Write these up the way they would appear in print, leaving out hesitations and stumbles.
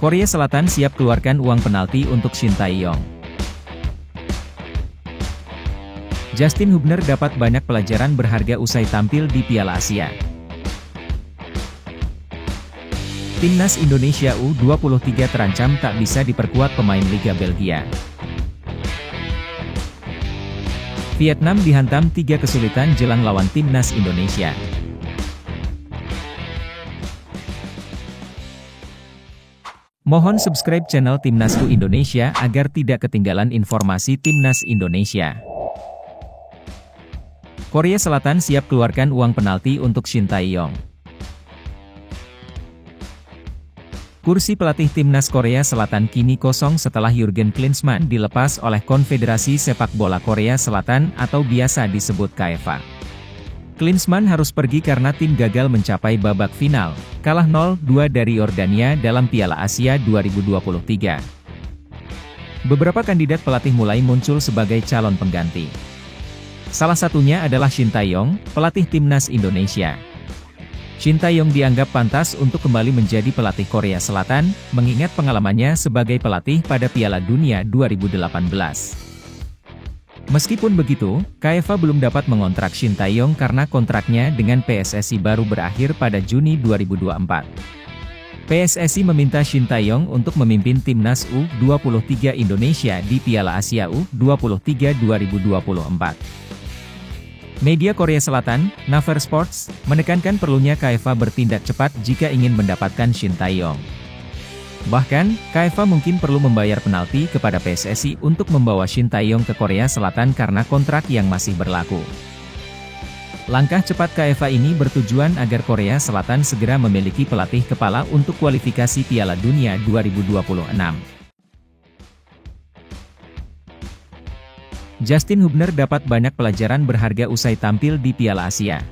Korea Selatan siap keluarkan uang penalti untuk Shin Tae-yong. Justin Hubner dapat banyak pelajaran berharga usai tampil di Piala Asia. Timnas Indonesia U23 terancam tak bisa diperkuat pemain Liga Belgia. Vietnam dihantam 3 kesulitan jelang lawan Timnas Indonesia. Mohon subscribe channel Timnas U Indonesia agar tidak ketinggalan informasi Timnas Indonesia. Korea Selatan siap keluarkan uang penalti untuk Shin Tae-yong. Kursi pelatih Timnas Korea Selatan kini kosong setelah Jurgen Klinsmann dilepas oleh Konfederasi Sepak Bola Korea Selatan atau biasa disebut KFA. Klinsmann harus pergi karena tim gagal mencapai babak final, kalah 0-2 dari Yordania dalam Piala Asia 2023. Beberapa kandidat pelatih mulai muncul sebagai calon pengganti. Salah satunya adalah Shin Tae-yong, pelatih Timnas Indonesia. Shin Tae-yong dianggap pantas untuk kembali menjadi pelatih Korea Selatan, mengingat pengalamannya sebagai pelatih pada Piala Dunia 2018. Meskipun begitu, KFA belum dapat mengontrak Shin Tae-yong karena kontraknya dengan PSSI baru berakhir pada Juni 2024. PSSI meminta Shin Tae-yong untuk memimpin Timnas U23 Indonesia di Piala Asia U23 2024. Media Korea Selatan, Naver Sports, menekankan perlunya KFA bertindak cepat jika ingin mendapatkan Shin Tae-yong. Bahkan, KFA mungkin perlu membayar penalti kepada PSSI untuk membawa Shin Tae-yong ke Korea Selatan karena kontrak yang masih berlaku. Langkah cepat KFA ini bertujuan agar Korea Selatan segera memiliki pelatih kepala untuk kualifikasi Piala Dunia 2026. Justin Hubner dapat banyak pelajaran berharga usai tampil di Piala Asia.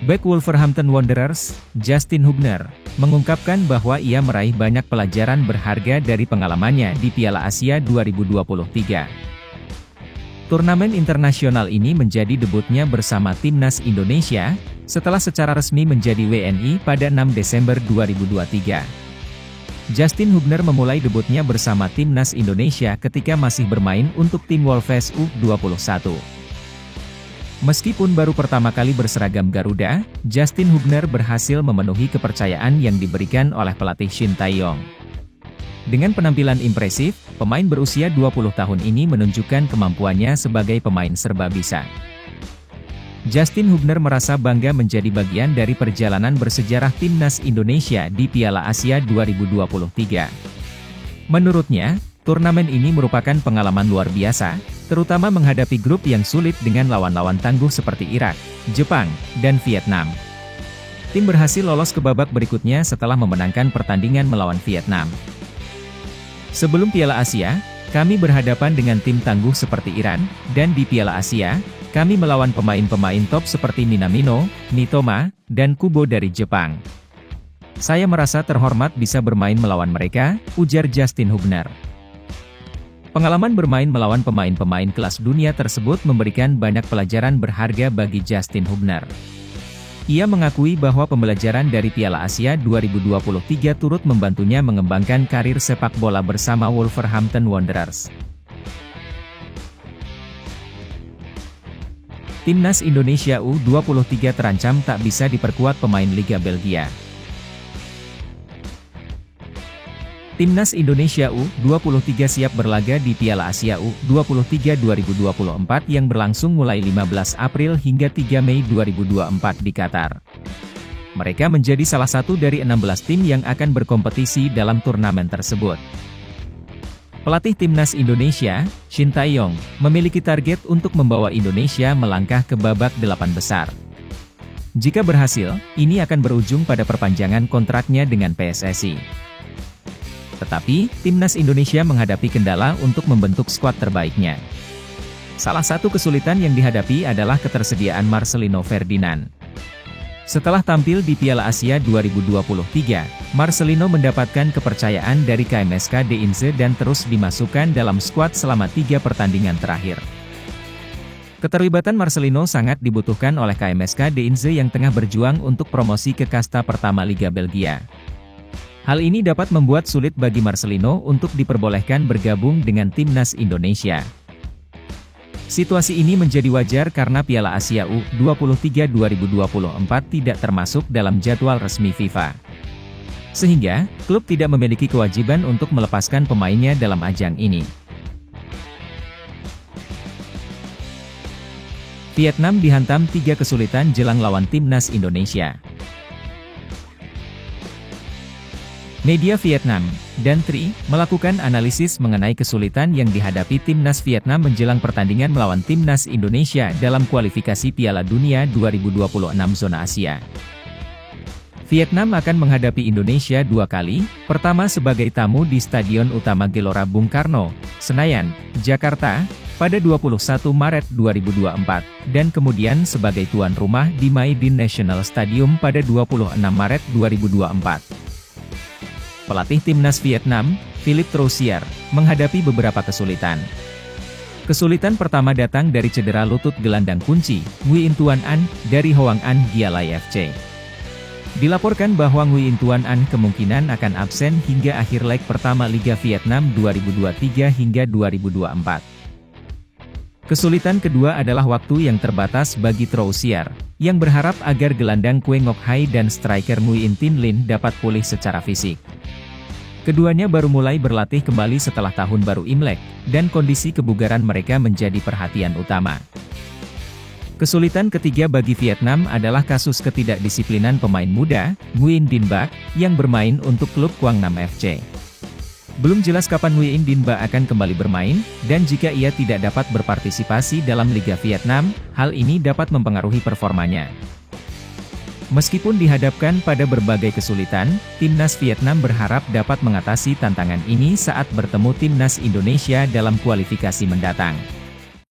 Bek Wolverhampton Wanderers, Justin Hubner, mengungkapkan bahwa ia meraih banyak pelajaran berharga dari pengalamannya di Piala Asia 2023. Turnamen internasional ini menjadi debutnya bersama Timnas Indonesia, setelah secara resmi menjadi WNI pada 6 Desember 2023. Justin Hubner memulai debutnya bersama Timnas Indonesia ketika masih bermain untuk tim Wolves U21. Meskipun baru pertama kali berseragam Garuda, Justin Hubner berhasil memenuhi kepercayaan yang diberikan oleh pelatih Shin Tae-yong. Dengan penampilan impresif, pemain berusia 20 tahun ini menunjukkan kemampuannya sebagai pemain serba bisa. Justin Hubner merasa bangga menjadi bagian dari perjalanan bersejarah Timnas Indonesia di Piala Asia 2023. Menurutnya, turnamen ini merupakan pengalaman luar biasa, terutama menghadapi grup yang sulit dengan lawan-lawan tangguh seperti Irak, Jepang, dan Vietnam. Tim berhasil lolos ke babak berikutnya setelah memenangkan pertandingan melawan Vietnam. Sebelum Piala Asia, kami berhadapan dengan tim tangguh seperti Iran, dan di Piala Asia, kami melawan pemain-pemain top seperti Minamino, Mitoma, dan Kubo dari Jepang. Saya merasa terhormat bisa bermain melawan mereka, ujar Justin Hubner. Pengalaman bermain melawan pemain-pemain kelas dunia tersebut memberikan banyak pelajaran berharga bagi Justin Hubner. Ia mengakui bahwa pembelajaran dari Piala Asia 2023 turut membantunya mengembangkan karir sepak bola bersama Wolverhampton Wanderers. Timnas Indonesia U23 terancam tak bisa diperkuat pemain Liga Belgia. Timnas Indonesia U23 siap berlaga di Piala Asia U23 2024 yang berlangsung mulai 15 April hingga 3 Mei 2024 di Qatar. Mereka menjadi salah satu dari 16 tim yang akan berkompetisi dalam turnamen tersebut. Pelatih Timnas Indonesia, Shin Tae-yong, memiliki target untuk membawa Indonesia melangkah ke babak 8 besar. Jika berhasil, ini akan berujung pada perpanjangan kontraknya dengan PSSI. Tetapi, Timnas Indonesia menghadapi kendala untuk membentuk skuad terbaiknya. Salah satu kesulitan yang dihadapi adalah ketersediaan Marcelino Ferdinand. Setelah tampil di Piala Asia 2023, Marcelino mendapatkan kepercayaan dari KMSK Deinze dan terus dimasukkan dalam skuad selama 3 pertandingan terakhir. Keterlibatan Marcelino sangat dibutuhkan oleh KMSK Deinze yang tengah berjuang untuk promosi ke kasta pertama Liga Belgia. Hal ini dapat membuat sulit bagi Marcelino untuk diperbolehkan bergabung dengan timnas Indonesia. Situasi ini menjadi wajar karena Piala Asia U23 2024 tidak termasuk dalam jadwal resmi FIFA. Sehingga, klub tidak memiliki kewajiban untuk melepaskan pemainnya dalam ajang ini. Vietnam dihantam 3 kesulitan jelang lawan timnas Indonesia. Media Vietnam dan Tri melakukan analisis mengenai kesulitan yang dihadapi timnas Vietnam menjelang pertandingan melawan timnas Indonesia dalam kualifikasi Piala Dunia 2026 zona Asia. Vietnam akan menghadapi Indonesia 2 kali, pertama sebagai tamu di Stadion Utama Gelora Bung Karno, Senayan, Jakarta, pada 21 Maret 2024, dan kemudian sebagai tuan rumah di My Dinh National Stadium pada 26 Maret 2024. Pelatih timnas Vietnam, Philippe Troussier, menghadapi beberapa kesulitan. Kesulitan pertama datang dari cedera lutut gelandang kunci, Nguyen Tuan Anh, dari Hoang Anh Gia Lai FC. Dilaporkan bahwa Nguyen Tuan Anh kemungkinan akan absen hingga akhir leg pertama Liga Vietnam 2023 hingga 2024. Kesulitan kedua adalah waktu yang terbatas bagi Troussier, yang berharap agar gelandang Kue Ngoc Hai dan striker Nguyen Tin Linh dapat pulih secara fisik. Keduanya baru mulai berlatih kembali setelah tahun baru Imlek, dan kondisi kebugaran mereka menjadi perhatian utama. Kesulitan ketiga bagi Vietnam adalah kasus ketidakdisiplinan pemain muda, Nguyen Dinh Bach, yang bermain untuk klub Quang Nam FC. Belum jelas kapan Nguyen Dinh Bach akan kembali bermain, dan jika ia tidak dapat berpartisipasi dalam Liga Vietnam, hal ini dapat mempengaruhi performanya. Meskipun dihadapkan pada berbagai kesulitan, timnas Vietnam berharap dapat mengatasi tantangan ini saat bertemu timnas Indonesia dalam kualifikasi mendatang.